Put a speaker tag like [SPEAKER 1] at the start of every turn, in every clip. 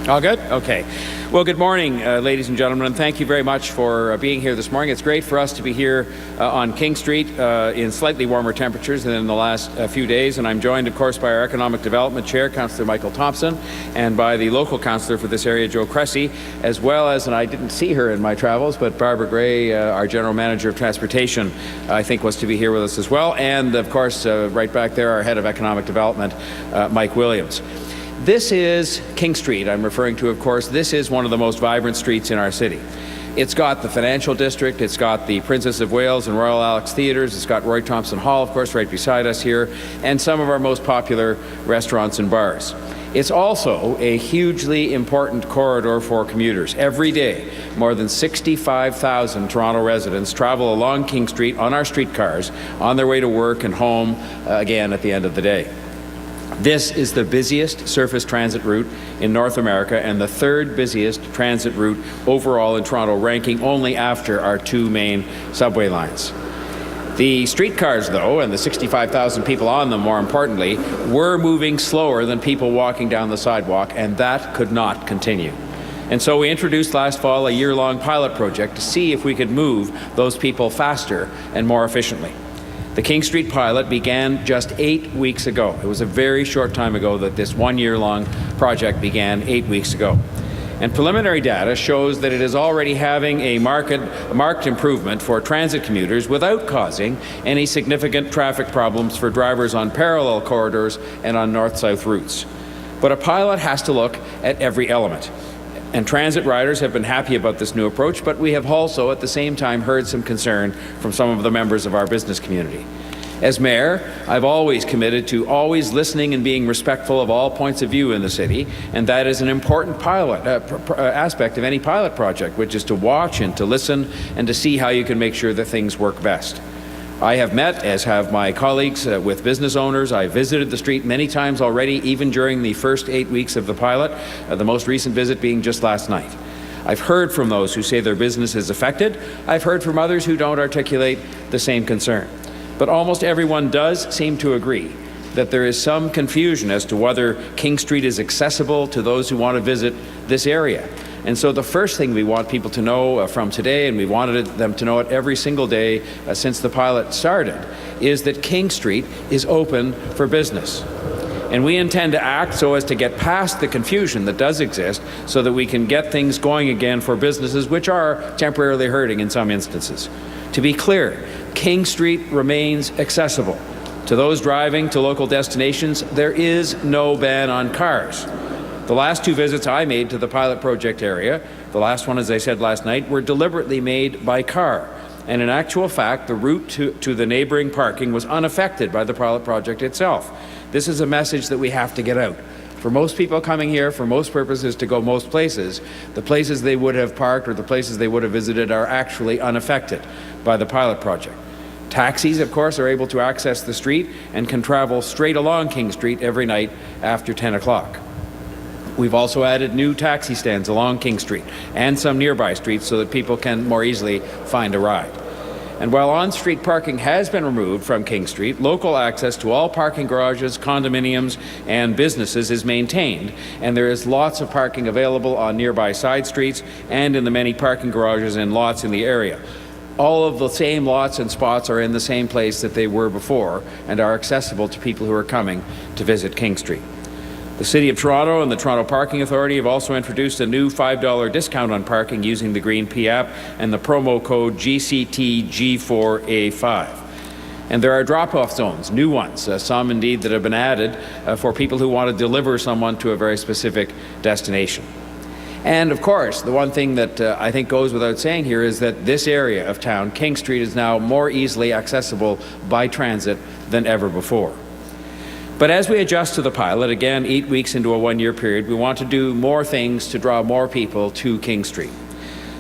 [SPEAKER 1] All good? Okay. Well, good morning, ladies and gentlemen, and thank you very much for being here this morning. It's great for us to be here on King Street in slightly warmer temperatures than in the last few days, and I'm joined, of course, by our Economic Development Chair, Councillor Michael Thompson, and by the local councillor for this area, Joe Cressy, as well as, and I didn't see her in my travels, but Barbara Gray, our General Manager of Transportation, I think was to be here with us as well, and, of course, right back there, our Head of Economic Development, Mike Williams. This is King Street I'm referring to, of course. This is one of the most vibrant streets in our city. It's got the Financial District, it's got the Princess of Wales and Royal Alex Theatres, it's got Roy Thompson Hall, of course, right beside us here, and some of our most popular restaurants and bars. It's also a hugely important corridor for commuters. Every day, more than 65,000 Toronto residents travel along King Street on our streetcars on their way to work and home again at the end of the day. This is the busiest surface transit route in North America and the third busiest transit route overall in Toronto, ranking only after our two main subway lines. The streetcars, though, and the 65,000 people on them, more importantly, were moving slower than people walking down the sidewalk, and that could not continue. And so we introduced last fall a year-long pilot project to see if we could move those people faster and more efficiently. The King Street pilot began just 8 weeks ago. It was a very short time ago that this one-year-long project began 8 weeks ago. And preliminary data shows that it is already having a marked improvement for transit commuters without causing any significant traffic problems for drivers on parallel corridors and on north-south routes. But a pilot has to look at every element. And transit riders have been happy about this new approach, but we have also at the same time heard some concern from some of the members of our business community. As mayor, I've always committed to always listening and being respectful of all points of view in the city, and that is an important aspect of any pilot project, which is to watch and to listen and to see how you can make sure that things work best. I have met, as have my colleagues, with business owners. I visited the street many times already, even during the first 8 weeks of the pilot, the most recent visit being just last night. I've heard from those who say their business is affected. I've heard from others who don't articulate the same concern. But almost everyone does seem to agree that there is some confusion as to whether King Street is accessible to those who want to visit this area. And so the first thing we want people to know from today, and we wanted them to know it every single day since the pilot started, is that King Street is open for business. And we intend to act so as to get past the confusion that does exist so that we can get things going again for businesses which are temporarily hurting in some instances. To be clear, King Street remains accessible. To those driving to local destinations, there is no ban on cars. The last two visits I made to the pilot project area, the last one, as I said last night, were deliberately made by car. And in actual fact, the route to the neighbouring parking was unaffected by the pilot project itself. This is a message that we have to get out. For most people coming here, for most purposes, to go most places, the places they would have parked or the places they would have visited are actually unaffected by the pilot project. Taxis, of course, are able to access the street and can travel straight along King Street every night after 10 o'clock. We've also added new taxi stands along King Street and some nearby streets so that people can more easily find a ride. And while on-street parking has been removed from King Street, local access to all parking garages, condominiums, and businesses is maintained, and there is lots of parking available on nearby side streets and in the many parking garages and lots in the area. All of the same lots and spots are in the same place that they were before and are accessible to people who are coming to visit King Street. The City of Toronto and the Toronto Parking Authority have also introduced a new $5 discount on parking using the Green P app and the promo code GCTG4A5. And there are drop-off zones, new ones, some indeed that have been added for people who want to deliver someone to a very specific destination. And of course, the one thing that I think goes without saying here is that this area of town, King Street, is now more easily accessible by transit than ever before. But as we adjust to the pilot, again 8 weeks into a one-year period, we want to do more things to draw more people to King Street.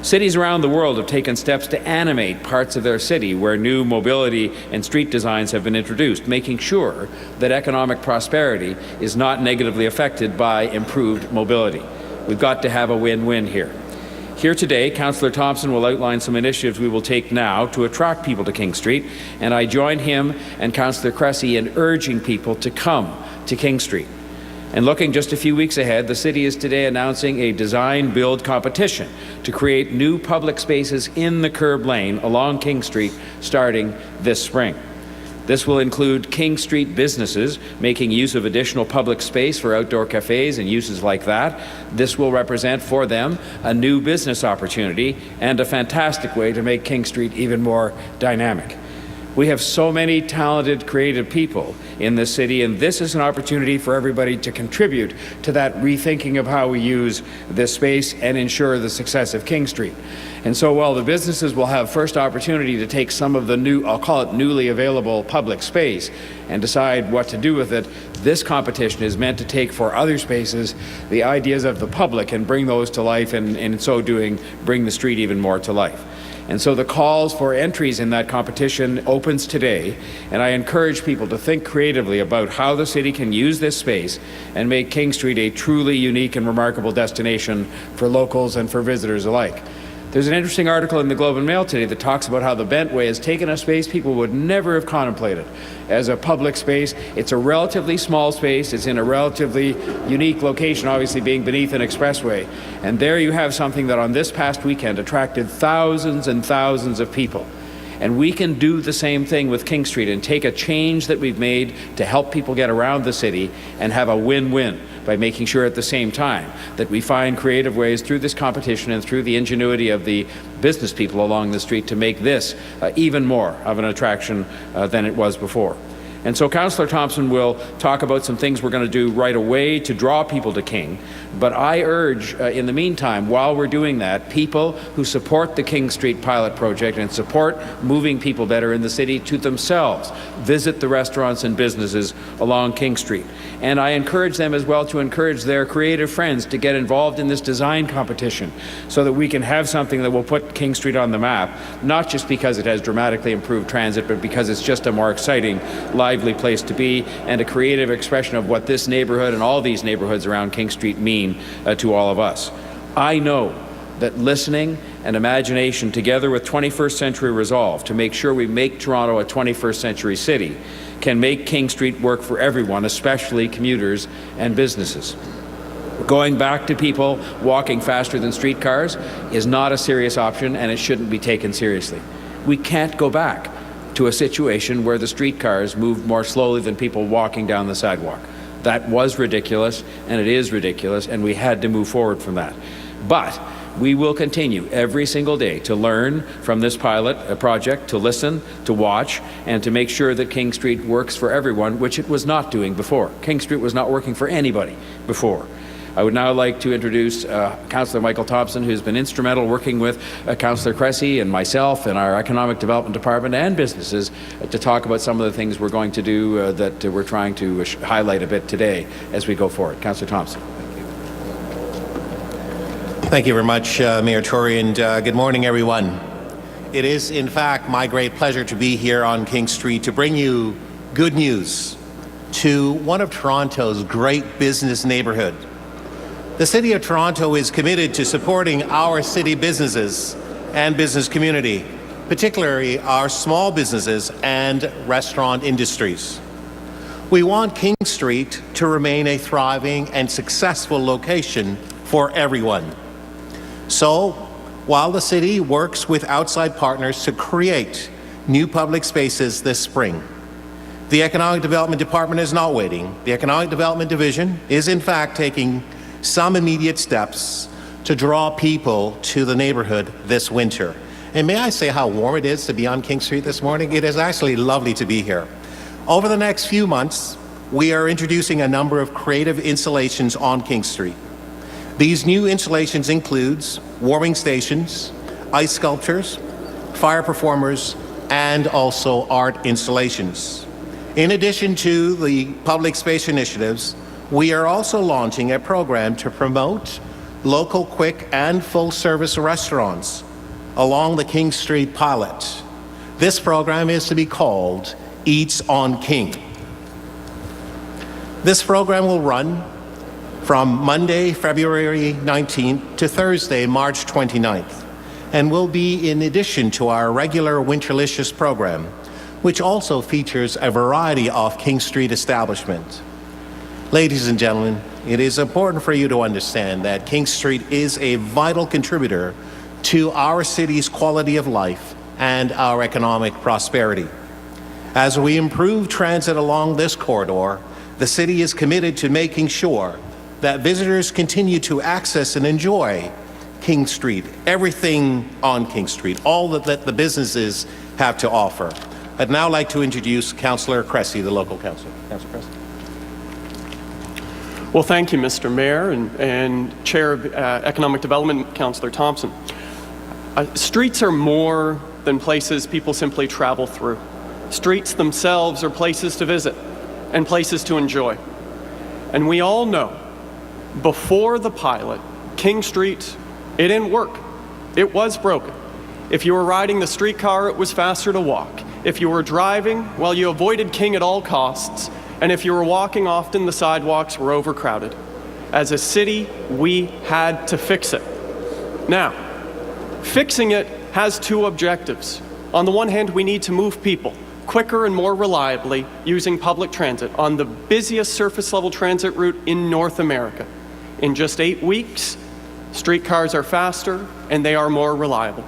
[SPEAKER 1] Cities around the world have taken steps to animate parts of their city where new mobility and street designs have been introduced, making sure that economic prosperity is not negatively affected by improved mobility. We've got to have a win-win here. Here today, Councillor Thompson will outline some initiatives we will take now to attract people to King Street, and I join him and Councillor Cressy in urging people to come to King Street. And looking just a few weeks ahead, the city is today announcing a design-build competition to create new public spaces in the curb lane along King Street starting this spring. This will include King Street businesses making use of additional public space for outdoor cafes and uses like that. This will represent for them a new business opportunity and a fantastic way to make King Street even more dynamic. We have so many talented, creative people in this city, and this is an opportunity for everybody to contribute to that rethinking of how we use this space and ensure the success of King Street. And so while the businesses will have first opportunity to take some of the new, I'll call it newly available public space and decide what to do with it, this competition is meant to take for other spaces the ideas of the public and bring those to life, and in so doing, bring the street even more to life. And so the calls for entries in that competition opens today, and I encourage people to think creatively about how the city can use this space and make King Street a truly unique and remarkable destination for locals and for visitors alike. There's an interesting article in the Globe and Mail today that talks about how the Bentway has taken a space people would never have contemplated as a public space. It's a relatively small space. It's in a relatively unique location, obviously being beneath an expressway. And there you have something that on this past weekend attracted thousands and thousands of people. And we can do the same thing with King Street and take a change that we've made to help people get around the city and have a win-win by making sure at the same time that we find creative ways through this competition and through the ingenuity of the business people along the street to make this even more of an attraction than it was before. And so Councillor Thompson will talk about some things we're going to do right away to draw people to King. But I urge, in the meantime, while we're doing that, people who support the King Street pilot project and support moving people better in the city to themselves visit the restaurants and businesses along King Street. And I encourage them as well to encourage their creative friends to get involved in this design competition so that we can have something that will put King Street on the map, not just because it has dramatically improved transit, but because it's just a more exciting, lively place to be and a creative expression of what this neighborhood and all these neighborhoods around King Street mean to all of us. I know that listening and imagination together with 21st century resolve to make sure we make Toronto a 21st century city can make King Street work for everyone, especially commuters and businesses. Going back to people walking faster than streetcars is not a serious option, and it shouldn't be taken seriously. We can't go back to a situation where the streetcars move more slowly than people walking down the sidewalk. That was ridiculous, and it is ridiculous, and we had to move forward from that. But we will continue every single day to learn from this pilot project, to listen, to watch, and to make sure that King Street works for everyone, which it was not doing before. King Street was not working for anybody before. I would now like to introduce Councillor Michael Thompson, who's been instrumental working with Councillor Cressy and myself and our Economic Development Department and businesses to talk about some of the things we're going to do that we're trying to highlight a bit today as we go forward. Councillor Thompson.
[SPEAKER 2] Thank you very much, Mayor Tory, and good morning, everyone. It is, in fact, my great pleasure to be here on King Street to bring you good news to one of Toronto's great business neighborhoods. The City of Toronto is committed to supporting our city businesses and business community, particularly our small businesses and restaurant industries. We want King Street to remain a thriving and successful location for everyone. So, while the city works with outside partners to create new public spaces this spring, the Economic Development Department is not waiting. The Economic Development Division is in fact taking some immediate steps to draw people to the neighborhood this winter. And may I say how warm it is to be on King Street this morning? It is actually lovely to be here. Over the next few months, we are introducing a number of creative installations on King Street. These new installations includes warming stations, ice sculptures, fire performers, and also art installations. In addition to the public space initiatives, we are also launching a program to promote local quick and full-service restaurants along the King Street pilot. This program is to be called Eats on King. This program will run from Monday, February 19th to Thursday, March 29th, and will be in addition to our regular Winterlicious program, which also features a variety of King Street establishments. Ladies and gentlemen, it is important for you to understand that King Street is a vital contributor to our city's quality of life and our economic prosperity. As we improve transit along this corridor, the city is committed to making sure that visitors continue to access and enjoy King Street, everything on King Street, all that the businesses have to offer. I'd now like to introduce Councillor Cressy, the local councillor. Councillor Cressy.
[SPEAKER 3] Well, thank you, Mr. Mayor and Chair of Economic Development, Councillor Thompson. Streets are more than places people simply travel through. Streets themselves are places to visit and places to enjoy. And we all know, before the pilot, King Street, it didn't work. It was broken. If you were riding the streetcar, it was faster to walk. If you were driving, well, you avoided King at all costs. And if you were walking often, the sidewalks were overcrowded. As a city, we had to fix it. Now, fixing it has two objectives. On the one hand, we need to move people quicker and more reliably using public transit on the busiest surface-level transit route in North America. In just 8 weeks, streetcars are faster and they are more reliable.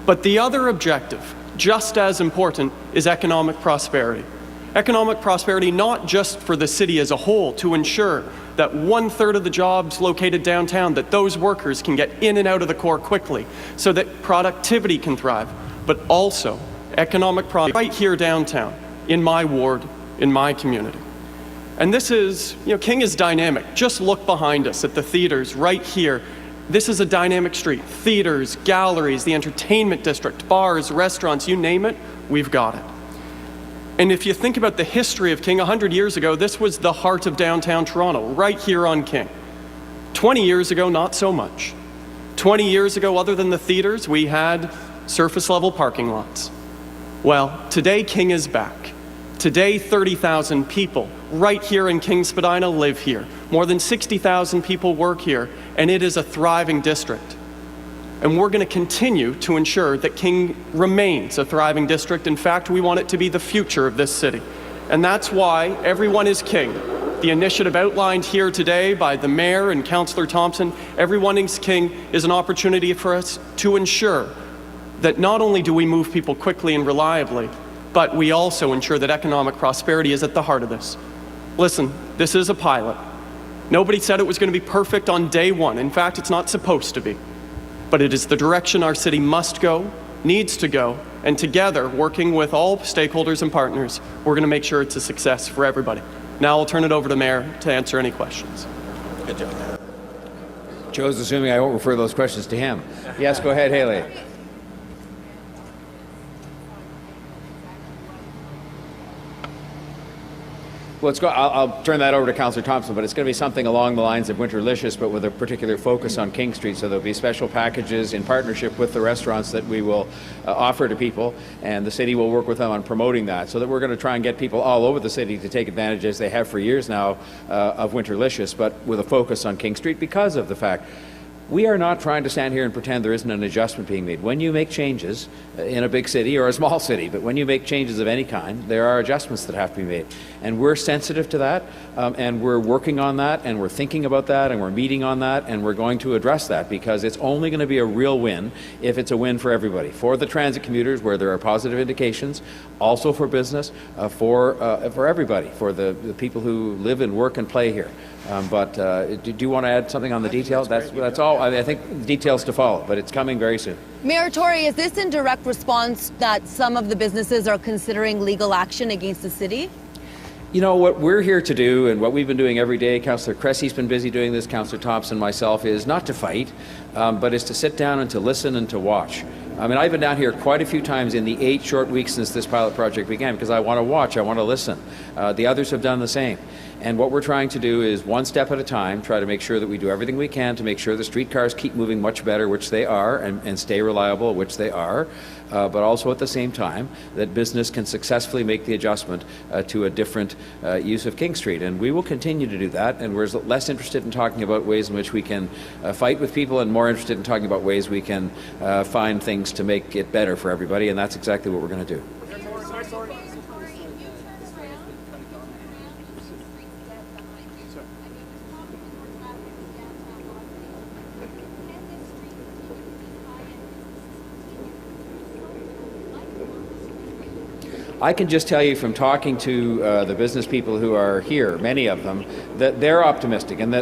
[SPEAKER 3] But the other objective, just as important, is economic prosperity. Economic prosperity not just for the city as a whole, to ensure that 1/3 of the jobs located downtown, that those workers can get in and out of the core quickly so that productivity can thrive, but also economic prosperity right here downtown, in my ward, in my community. And this is, King is dynamic. Just look behind us at the theaters right here. This is a dynamic street. Theaters, galleries, the entertainment district, bars, restaurants, you name it, we've got it. And if you think about the history of King, 100 years ago, this was the heart of downtown Toronto, right here on King. 20 years ago, not so much. 20 years ago, other than the theaters, we had surface-level parking lots. Well, today King is back. Today, 30,000 people right here in King Spadina live here. More than 60,000 people work here, and it is a thriving district. And we're going to continue to ensure that King remains a thriving district. In fact, we want it to be the future of this city. And that's why Everyone is King, the initiative outlined here today by the Mayor and Councillor Thompson, Everyone is King is an opportunity for us to ensure that not only do we move people quickly and reliably, but we also ensure that economic prosperity is at the heart of this. Listen, this is a pilot. Nobody said it was going to be perfect on day one. In fact, it's not supposed to be. But it is the direction our city must go, needs to go, and together, working with all stakeholders and partners, we're going to make sure it's a success for everybody. Now I'll turn it over to Mayor to answer any questions.
[SPEAKER 2] Good job.
[SPEAKER 1] Joe's assuming I won't refer those questions to him. Yes, go ahead, Haley. Well, I'll turn that over to Councillor Thompson, but it's going to be something along the lines of Winterlicious, but with a particular focus on King Street. So there'll be special packages in partnership with the restaurants that we will offer to people, and the city will work with them on promoting that. So that we're going to try and get people all over the city to take advantage, as they have for years now, of Winterlicious, but with a focus on King Street because of the fact we are not trying to stand here and pretend there isn't an adjustment being made. When you make changes in a big city or a small city, but when you make changes of any kind, there are adjustments that have to be made. And we're sensitive to that, and we're working on that, and we're thinking about that, and we're meeting on that, and we're going to address that, because it's only going to be a real win if it's a win for everybody. For the transit commuters, where there are positive indications, also for business, for everybody, for the people who live and work and play here. Do you want to add something on the details? That's all. I think details to follow, but it's coming very soon.
[SPEAKER 4] Mayor Tory, is this in direct response that some of the businesses are considering legal action against the city?
[SPEAKER 1] You know, what we're here to do, and what we've been doing every day, Councillor Cressy's been busy doing this, Councillor Thompson, myself, is not to fight, but is to sit down and to listen and to watch. I mean, I've been down here quite a few times in the 8 short weeks since this pilot project began, because I want to watch, I want to listen. The others have done the same. And what we're trying to do is, one step at a time, try to make sure that we do everything we can to make sure the streetcars keep moving much better, which they are, and stay reliable, which they are, but also at the same time that business can successfully make the adjustment to a different use of King Street. And we will continue to do that, and we're less interested in talking about ways in which we can fight with people, and more interested in talking about ways we can find things to make it better for everybody, and that's exactly what we're going to do. I can just tell you from talking to the business people who are here, many of them, that they're optimistic and that